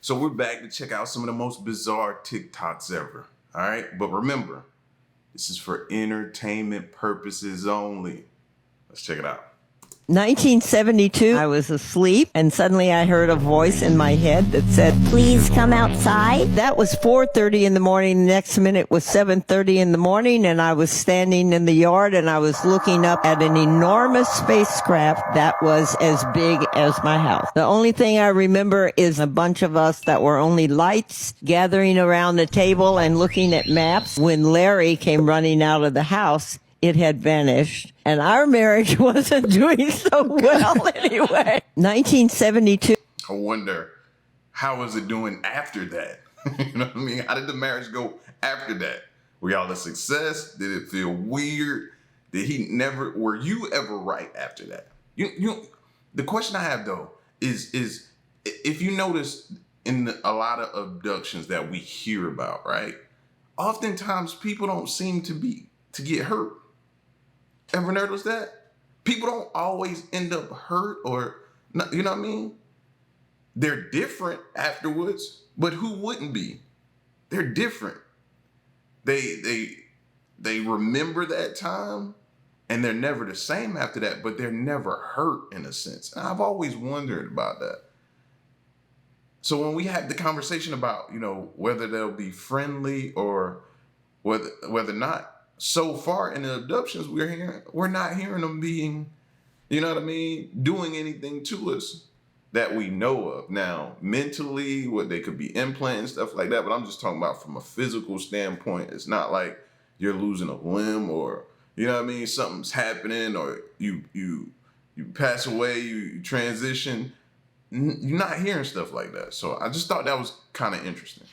So we're back to check out some of the most bizarre TikToks ever. All right, but remember, this is for entertainment purposes only. Let's check it out. 1972, I was asleep, and suddenly I heard a voice in my head that said, "Please come outside." That was 4:30 in the morning. The next minute was 7:30 in the morning, and I was standing in the yard, and I was looking up at an enormous spacecraft that was as big as my house. The only thing I remember is a bunch of us that were only lights gathering around the table and looking at maps. When Larry came running out of the house, it had vanished, and our marriage wasn't doing so well anyway. 1972. I wonder, how was it doing after that? You know what I mean? How did the marriage go after that? Were y'all a success? Did it feel weird? Were you ever right after that? The question I have though is if you notice in a lot of abductions that we hear about, right? Oftentimes people don't seem to get hurt. Ever notice that? People don't always end up hurt or, you know what I mean? They're different afterwards, but who wouldn't be? They're different. They remember that time and they're never the same after that, but they're never hurt in a sense. And I've always wondered about that. So when we have the conversation about, whether they'll be friendly or whether or not, so far in the abductions we're not hearing them being, doing anything to us that we know of. Now, mentally, what they could be implanting, stuff like that, but I'm just talking about from a physical standpoint. It's not like you're losing a limb or, something's happening or you pass away, you transition. You're not hearing stuff like that. So I just thought that was kind of interesting.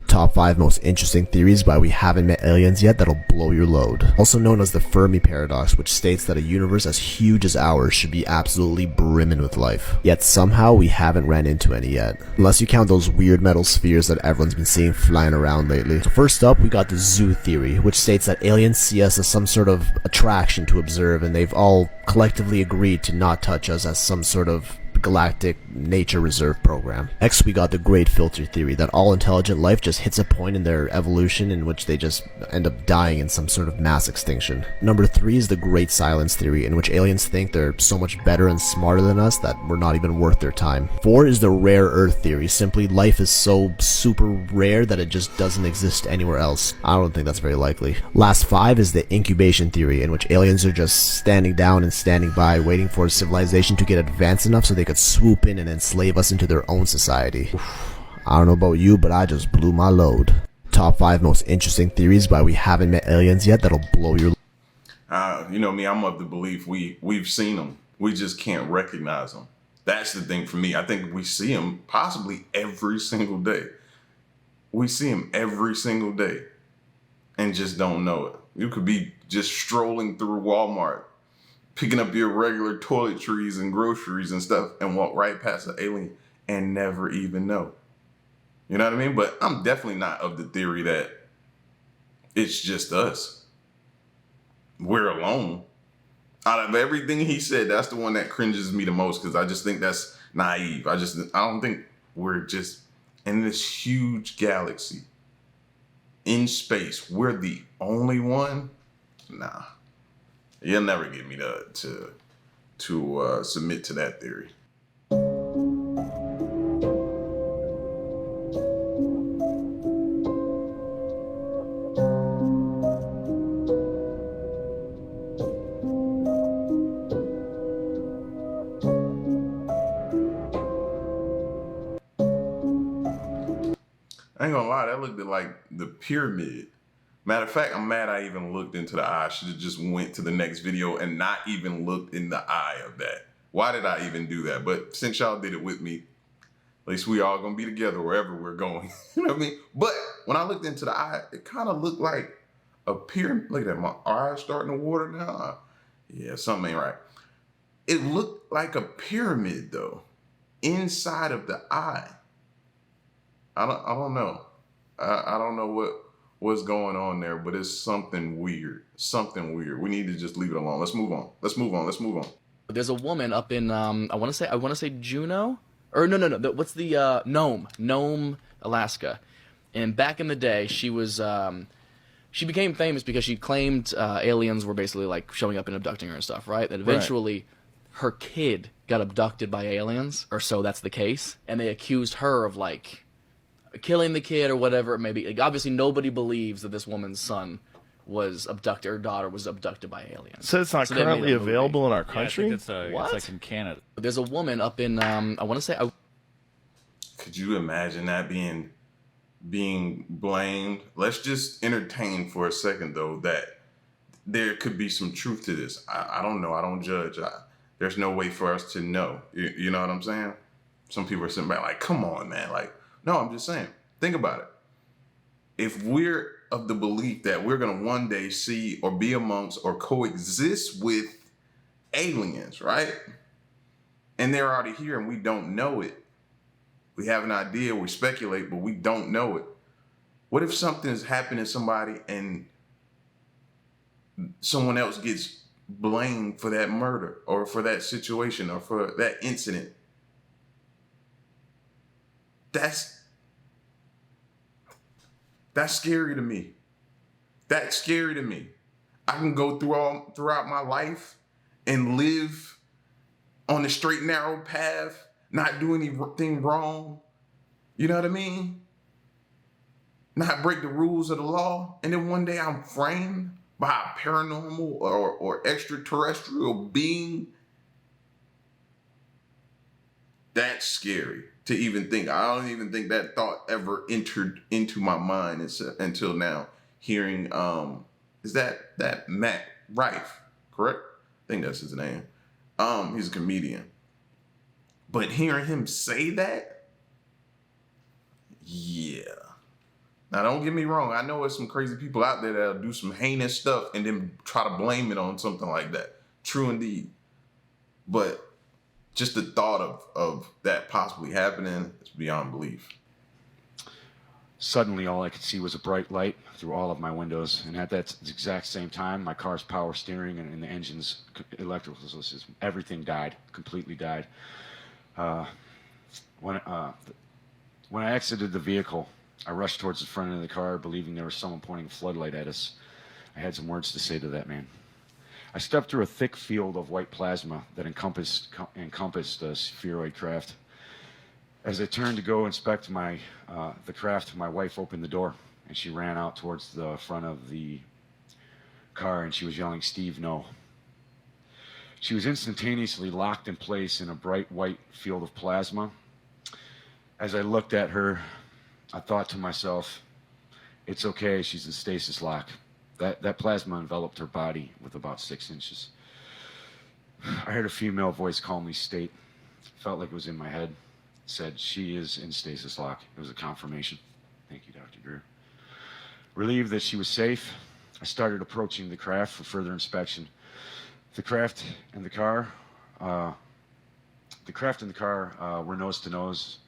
Top 5 most interesting theories why we haven't met aliens yet that'll blow your load. Also known as the Fermi paradox, which states that a universe as huge as ours should be absolutely brimming with life. Yet somehow we haven't ran into any yet. Unless you count those weird metal spheres that everyone's been seeing flying around lately. So first up, we got the zoo theory, which states that aliens see us as some sort of attraction to observe, and they've all collectively agreed to not touch us as some sort of galactic nature reserve program. Next, we got the great filter theory that all intelligent life just hits a point in their evolution in which they just end up dying in some sort of mass extinction. Number 3 is the great silence theory, in which aliens think they're so much better and smarter than us that we're not even worth their time. 4 is the rare earth theory, simply life is so super rare that it just doesn't exist anywhere else. I don't think that's very likely. Last 5 is the incubation theory, in which aliens are just standing down and standing by, waiting for civilization to get advanced enough so they could swoop in and enslave us into their own society. I don't know about you, but I just blew my load. Top 5 most interesting theories why we haven't met aliens yet that'll blow your You know me, I'm of the belief we've seen them. We just can't recognize them. That's the thing for me. I think we see them possibly every single day. We see them every single day and just don't know it. You could be just strolling through Walmart, picking up your regular toiletries and groceries and stuff and walk right past an alien and never even know. You know what I mean? But I'm definitely not of the theory that it's just us. We're alone. Out of everything he said, that's the one that cringes me the most because I just think that's naive. I don't think we're just in this huge galaxy in space. We're the only one? Nah. You'll never get me to submit to that theory. I ain't gonna lie, that looked like the pyramid. Matter of fact, I'm mad I even looked into the eye. I should have just went to the next video and not even looked in the eye of that. Why did I even do that? But since y'all did it with me, at least we all gonna be together wherever we're going. You know what I mean? But when I looked into the eye, it kind of looked like a pyramid. Look at that, my eye's starting to water now. Yeah, something ain't right. It looked like a pyramid though, inside of the eye. I don't know. I don't know what's going on there, but it's something weird. Something weird. We need to just leave it alone. Let's move on. Let's move on. There's a woman up in I want to say Juneau, Or no. What's the Nome, Alaska? And back in the day, she was she became famous because she claimed aliens were basically like showing up and abducting her and stuff, right? That eventually her kid got abducted by aliens, or so that's the case, and they accused her of like killing the kid or whatever it may be. Like, obviously, nobody believes that this woman's son was abducted, or daughter was abducted by aliens. So it's not they made currently a movie. available in our Yeah, I country? think it's like in Canada. There's a woman up in I want to say Could you imagine that being blamed? Let's just entertain for a second, though, that there could be some truth to this. I don't know. I don't judge. There's no way for us to know. You know what I'm saying? Some people are sitting back like, come on, man. Like, no, I'm just saying. Think about it. If we're of the belief that we're going to one day see or be amongst or coexist with aliens, right? And they're already here and we don't know it. We have an idea, we speculate, but we don't know it. What if something's happening to somebody and someone else gets blamed for that murder or for that situation or for that incident? That's scary to me. That's scary to me. I can go throughout my life and live on the straight and narrow path, not do anything wrong. You know what I mean? Not break the rules of the law. And then one day I'm framed by a paranormal or extraterrestrial being. That's scary to even think. I don't even think that thought ever entered into my mind until now. Hearing, is that Matt Rife, correct? I think that's his name. He's a comedian. But hearing him say that, yeah. Now, don't get me wrong. I know there's some crazy people out there that'll do some heinous stuff and then try to blame it on something like that. True indeed. But just the thought of that possibly happening is beyond belief. Suddenly, all I could see was a bright light through all of my windows, and at that exact same time, my car's power steering and the engine's electrical system, everything died, completely died. When I exited the vehicle, I rushed towards the front of the car, believing there was someone pointing a floodlight at us. I had some words to say to that man. I stepped through a thick field of white plasma that encompassed the spheroid craft. As I turned to go inspect the craft, my wife opened the door, and she ran out towards the front of the car, and she was yelling, "Steve, no." She was instantaneously locked in place in a bright white field of plasma. As I looked at her, I thought to myself, it's okay, she's in stasis lock. That plasma enveloped her body with about 6 inches. I heard a female voice calmly state, felt like it was in my head, said, "She is in stasis lock." It was a confirmation. Thank you, Dr. Greer. Relieved that she was safe, I started approaching the craft for further inspection. The craft and the car were nose to nose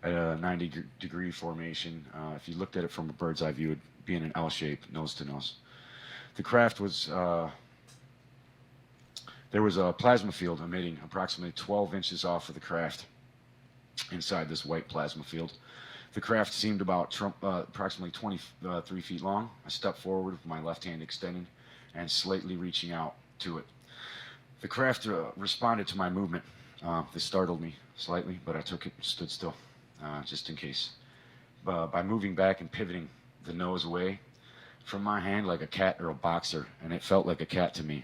at a 90-degree formation. If you looked at it from a bird's eye view, it would be in an L shape, nose to nose. The craft was, there was a plasma field emitting approximately 12 inches off of the craft inside this white plasma field. The craft seemed about approximately 23 feet long. I stepped forward with my left hand extending and slightly reaching out to it. The craft responded to my movement. This startled me slightly, but I took it and stood still, just in case. By moving back and pivoting the nose away from my hand like a cat or a boxer, and it felt like a cat to me.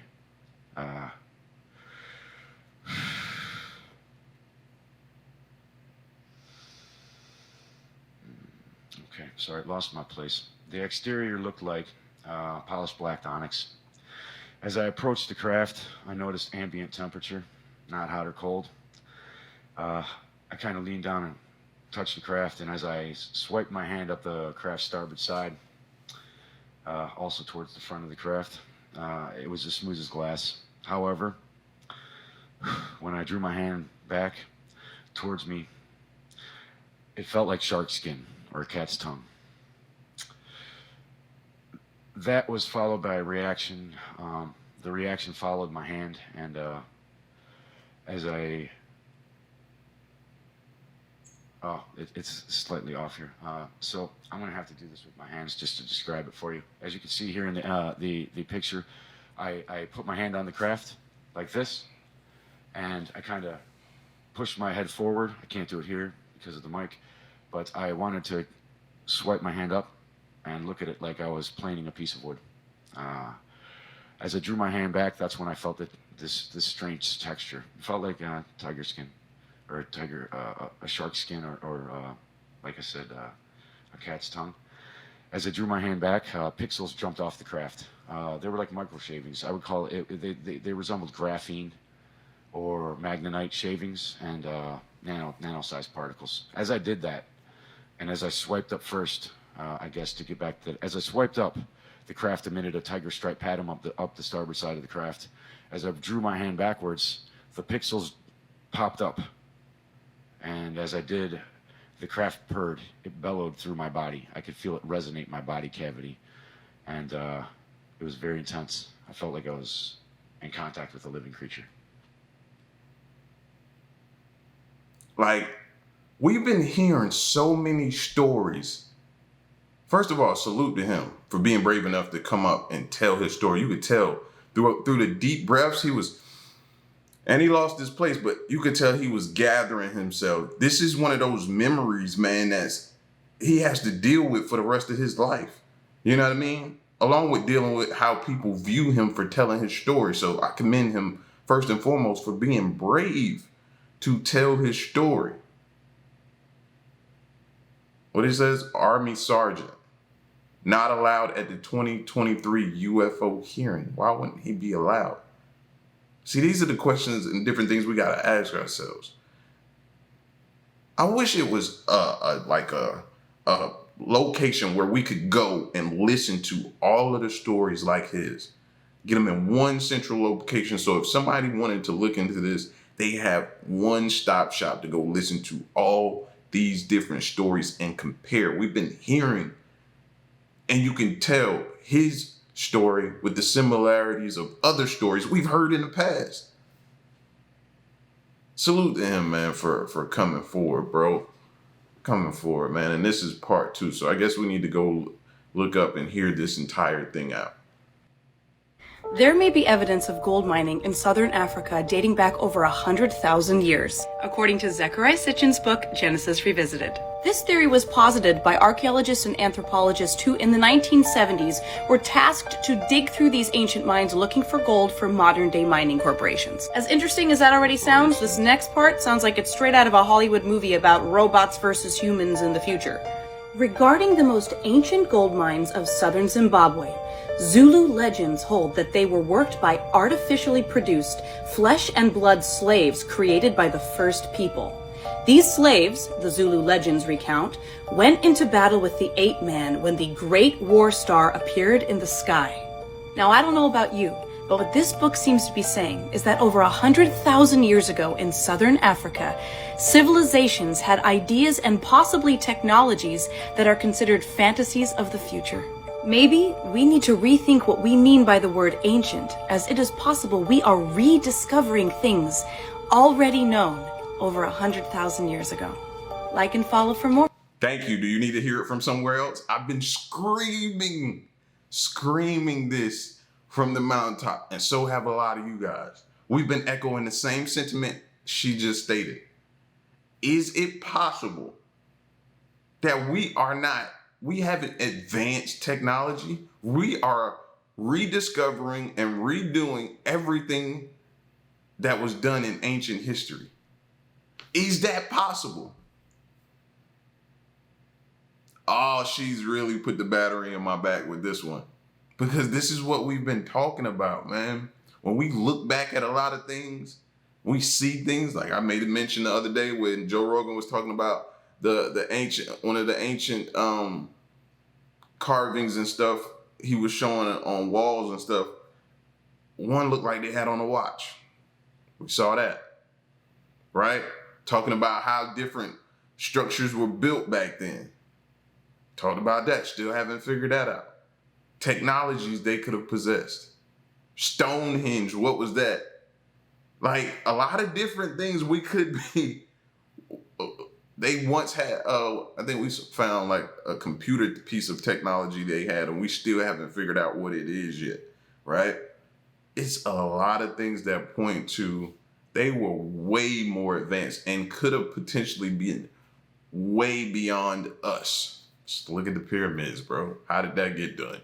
Okay, sorry, lost my place. The exterior looked like polished black onyx. As I approached the craft, I noticed ambient temperature, not hot or cold. I kind of leaned down and touched the craft, and as I swiped my hand up the craft's starboard side, also towards the front of the craft, it was as smooth as glass. However, when I drew my hand back towards me, it felt like shark skin or a cat's tongue. That was followed by a reaction. The reaction followed my hand, and as I Oh, it's slightly off here. So I'm gonna have to do this with my hands just to describe it for you. As you can see here in the picture, I put my hand on the craft like this, and I kind of push my head forward. I can't do it here because of the mic, but I wanted to swipe my hand up and look at it like I was planing a piece of wood. As I drew my hand back, that's when I felt this strange texture. It felt like tiger skin, or a shark skin, or like I said, a cat's tongue. As I drew my hand back, pixels jumped off the craft. They were like micro shavings. I would call it. They resembled graphene or magnetite shavings and nano-sized particles. As I did that, and as I swiped up first, I guess to get back to that, as I swiped up, the craft emitted a tiger stripe pattern up the starboard side of the craft. As I drew my hand backwards, the pixels popped up. And as I did, the craft purred. It bellowed through my body. I could feel it resonate my body cavity. And it was very intense. I felt like I was in contact with a living creature. Like, we've been hearing so many stories. First of all, salute to him for being brave enough to come up and tell his story. You could tell through the deep breaths and he lost his place, but you could tell he was gathering himself. This is one of those memories, man, that's he has to deal with for the rest of his life. You know what I mean? Along with dealing with how people view him for telling his story. So I commend him first and foremost for being brave to tell his story. What he says, Army Sergeant, not allowed at the 2023 UFO hearing. Why wouldn't he be allowed? See, these are the questions and different things we got to ask ourselves. I wish it was like a location where we could go and listen to all of the stories like his. Get them in one central location. So if somebody wanted to look into this, they have one stop shop to go listen to all these different stories and compare. We've been hearing, and you can tell his story with the similarities of other stories we've heard in the past. Salute to him, man, for coming forward, bro. Coming forward, man. And this is part 2. So I guess we need to go look up and hear this entire thing out. There may be evidence of gold mining in southern Africa dating back over 100,000 years, according to Zecharia Sitchin's book, Genesis Revisited. This theory was posited by archaeologists and anthropologists who, in the 1970s, were tasked to dig through these ancient mines looking for gold for modern-day mining corporations. As interesting as that already sounds, this next part sounds like it's straight out of a Hollywood movie about robots versus humans in the future. Regarding the most ancient gold mines of southern Zimbabwe, Zulu legends hold that they were worked by artificially produced flesh and blood slaves created by the first people. These slaves, the Zulu legends recount, went into battle with the Ape Man when the Great War Star appeared in the sky. Now, I don't know about you, but what this book seems to be saying is that over 100,000 years ago in southern Africa, civilizations had ideas and possibly technologies that are considered fantasies of the future. Maybe we need to rethink what we mean by the word ancient, as it is possible we are rediscovering things already known over 100,000 years ago. Like and follow for more. Thank you. Do you need to hear it from somewhere else? I've been screaming this from the mountaintop, and so have a lot of you guys. We've been echoing the same sentiment she just stated. Is it possible that we haven't advanced technology? We are rediscovering and redoing everything that was done in ancient history. Is that possible? Oh, she's really put the battery in my back with this one. Because this is what we've been talking about, man. When we look back at a lot of things, we see things like I made a mention the other day when Joe Rogan was talking about one of the ancient carvings and stuff he was showing on walls and stuff. One looked like they had on a watch. We saw that, right? Talking about how different structures were built back then. Talked about that, still haven't figured that out. Technologies they could have possessed. Stonehenge, what was that? Like a lot of different things we could be they once had, I think we found like a computer piece of technology they had, and we still haven't figured out what it is yet, right? It's a lot of things that point to they were way more advanced and could have potentially been way beyond us. Just look at the pyramids, bro. How did that get done?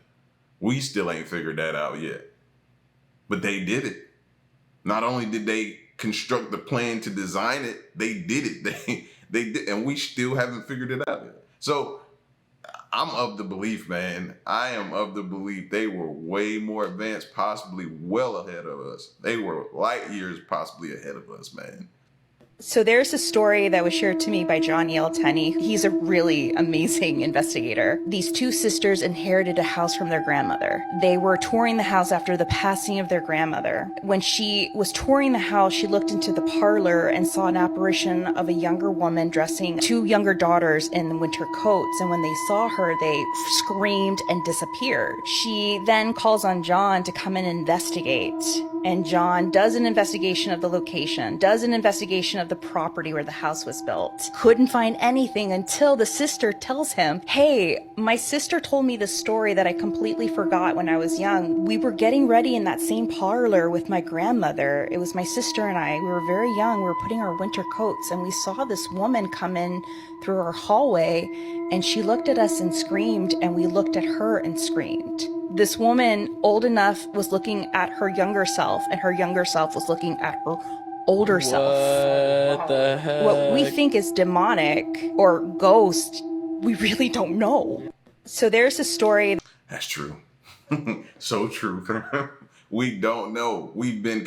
We still ain't figured that out yet. But they did it. Not only did they construct the plan to design it, they did it. They did, and we still haven't figured it out yet. So I'm of the belief, man. I am of the belief they were way more advanced, possibly well ahead of us. They were light years possibly ahead of us, man. So there's a story that was shared to me by John Yale Tenney. He's a really amazing investigator. These two sisters inherited a house from their grandmother. They were touring the house after the passing of their grandmother. When she was touring the house, she looked into the parlor and saw an apparition of a younger woman dressing two younger daughters in winter coats. And when they saw her, they screamed and disappeared. She then calls on John to come and investigate. And John does an investigation of the location, does an investigation of the property where the house was built. Couldn't find anything until the sister tells him, hey, my sister told me this story that I completely forgot when I was young. We were getting ready in that same parlor with my grandmother. It was my sister and I. We were very young. We were putting our winter coats and we saw this woman come in through our hallway and she looked at us and screamed and we looked at her and screamed. This woman, old enough, was looking at her younger self, and her younger self was looking at her older self. What the heck? What we think is demonic or ghost, we really don't know. So there's a story. That's true. So true. We don't know. We've been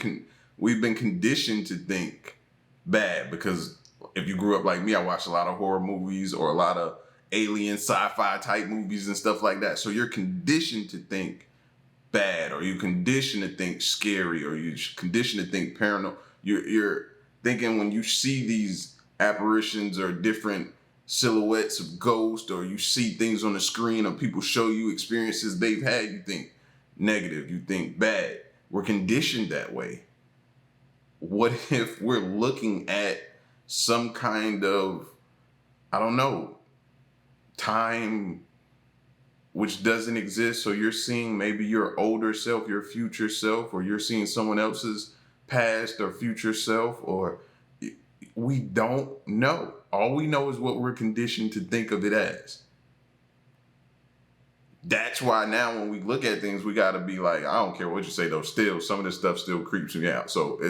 conditioned to think bad because if you grew up like me, I watched a lot of horror movies or a lot of alien sci-fi type movies and stuff like that. So you're conditioned to think bad, or you're conditioned to think scary, or you're conditioned to think paranoid. You're thinking when you see these apparitions or different silhouettes of ghosts, or you see things on the screen or people show you experiences they've had, you think negative, you think bad. We're conditioned that way. What if we're looking at some kind of, I don't know, time which doesn't exist? So you're seeing maybe your older self, your future self, or you're seeing someone else's past or future self, or we don't know. All we know is what we're conditioned to think of it as. That's why now when we look at things, we got to be like, I don't care what you say though, still some of this stuff still creeps me out. So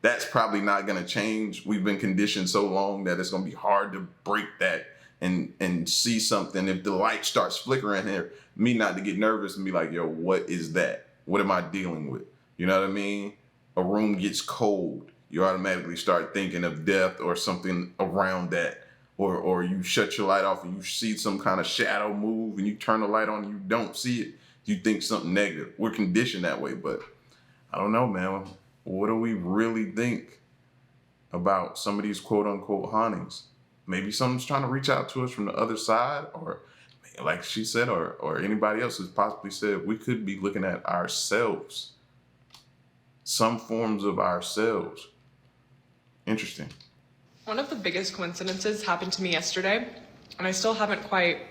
that's probably not going to change. We've been conditioned so long that it's going to be hard to break that and see something. If the light starts flickering here, me not to get nervous and be like, yo, what is that? What am I dealing with? You know what I mean? A room gets cold, you automatically start thinking of death or something around that. Or you shut your light off and you see some kind of shadow move and you turn the light on and you don't see it, you think something negative. We're conditioned that way, but I don't know, man. What do we really think about some of these quote unquote hauntings? Maybe someone's trying to reach out to us from the other side, or like she said, or anybody else has possibly said, we could be looking at ourselves, some forms of ourselves. Interesting. One of the biggest coincidences happened to me yesterday, and I still haven't quite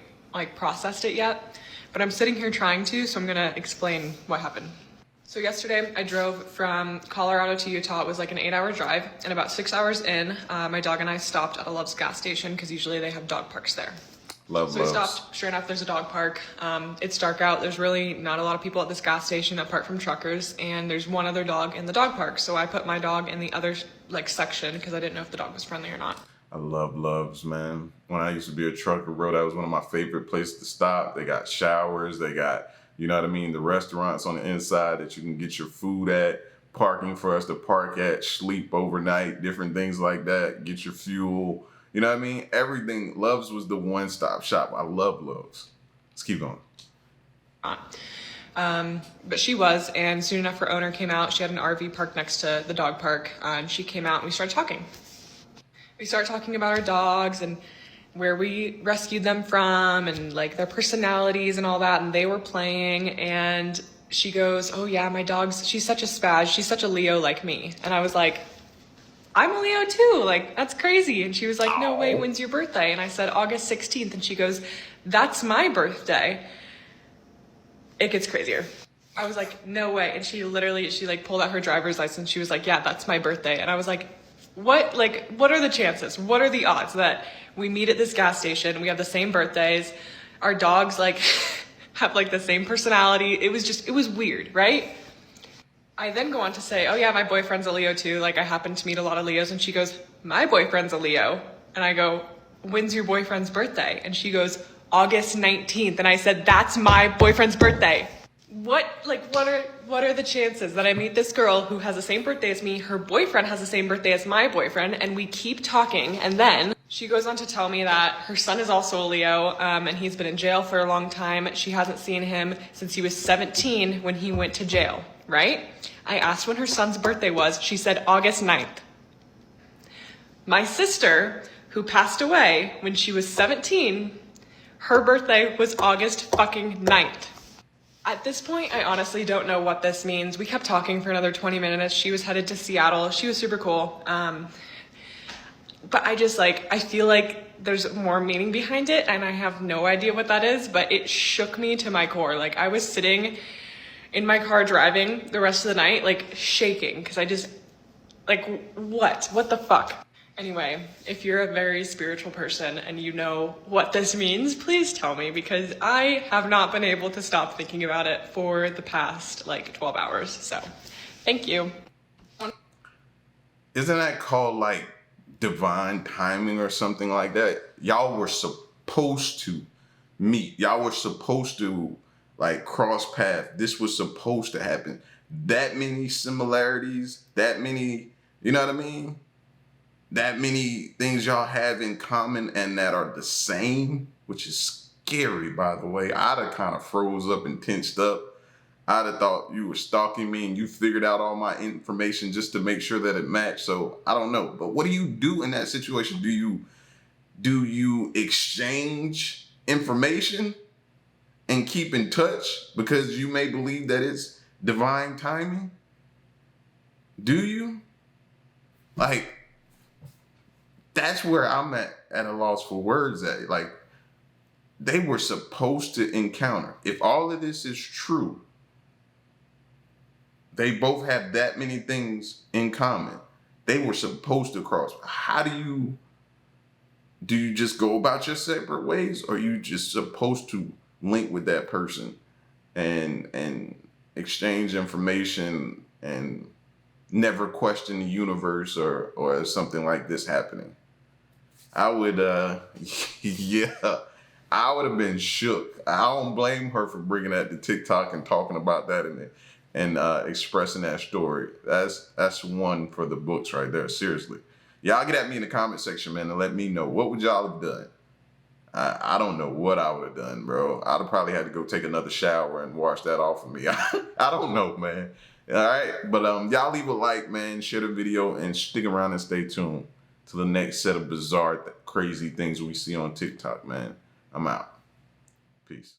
processed it yet, but I'm sitting here trying to, so I'm gonna explain what happened. So yesterday I drove from Colorado to Utah. It was like an 8-hour drive, and about 6 hours in, my dog and I stopped at a Love's gas station because usually they have dog parks there. So we stopped. Sure enough, there's a dog park. It's dark out. There's really not a lot of people at this gas station apart from truckers, and there's one other dog in the dog park. So I put my dog in the other section because I didn't know if the dog was friendly or not. I love Love's, man. When I used to be a trucker, bro, that was one of my favorite places to stop. They got showers. They got, you know what I mean, the restaurants on the inside that you can get your food at, parking for us to park at, sleep overnight, different things like that, get your fuel. You know what I mean? Everything. Love's was the one-stop shop. I love Love's. Let's keep going. But she was, and soon enough her owner came out. She had an RV parked next to the dog park, and she came out and we started talking. We started talking about our dogs and where we rescued them from and their personalities and all that, and they were playing, and she goes, oh yeah, my dog's, she's such a spaz, she's such a Leo like me. And I was like, I'm a Leo too. Like, that's crazy. And she was like, no way, when's your birthday? And I said, August 16th. And she goes, that's my birthday. It gets crazier. I was like, no way. And she like pulled out her driver's license. She was like, yeah, that's my birthday. And I was like, what are the chances? What are the odds that we meet at this gas station? We have the same birthdays. Our dogs like have like the same personality. It was weird, right? I then go on to say, oh yeah, my boyfriend's a Leo too. Like, I happen to meet a lot of Leos. And she goes, my boyfriend's a Leo. And I go, when's your boyfriend's birthday? And she goes, August 19th. And I said, that's my boyfriend's birthday. What are the chances that I meet this girl who has the same birthday as me, her boyfriend has the same birthday as my boyfriend, and we keep talking, and then she goes on to tell me that her son is also a Leo, and he's been in jail for a long time. She hasn't seen him since he was 17 when he went to jail, right? I asked when her son's birthday was. She said August 9th. My sister, who passed away when she was 17, her birthday was August fucking 9th. At this point, I honestly don't know what this means. We kept talking for another 20 minutes. She was headed to Seattle. She was super cool. But I feel like there's more meaning behind it, and I have no idea what that is, but it shook me to my core. Like, I was sitting in my car driving the rest of the night, like, shaking, because what the fuck? Anyway, if you're a very spiritual person and you know what this means, please tell me, because I have not been able to stop thinking about it for the past 12 hours. So, thank you. Isn't that called divine timing or something like that? Y'all were supposed to meet. Y'all were supposed to cross paths. This was supposed to happen. That many similarities, that many, you know what I mean? That many things y'all have in common and that are the same, which is scary, by the way. I'd have kind of froze up and tensed up. I'd have thought you were stalking me and you figured out all my information just to make sure that it matched. So I don't know. But what do you do in that situation? Do you exchange information and keep in touch because you may believe that it's divine timing? Do you? That's where I'm at a loss for words at. They were supposed to encounter. If all of this is true, they both have that many things in common. They were supposed to cross. How do you just go about your separate ways, or are you just supposed to link with that person and exchange information and never question the universe or something like this happening? I would, yeah, I would have been shook. I don't blame her for bringing that to TikTok and talking about that and expressing that story. That's one for the books right there. Seriously, y'all get at me in the comment section, man, and let me know what would y'all have done. I don't know what I would have done, bro. I'd have probably had to go take another shower and wash that off of me. I don't know, man. All right, but y'all leave a like, man, share the video, and stick around and stay tuned to the next set of bizarre, crazy things we see on TikTok, man. I'm out. Peace.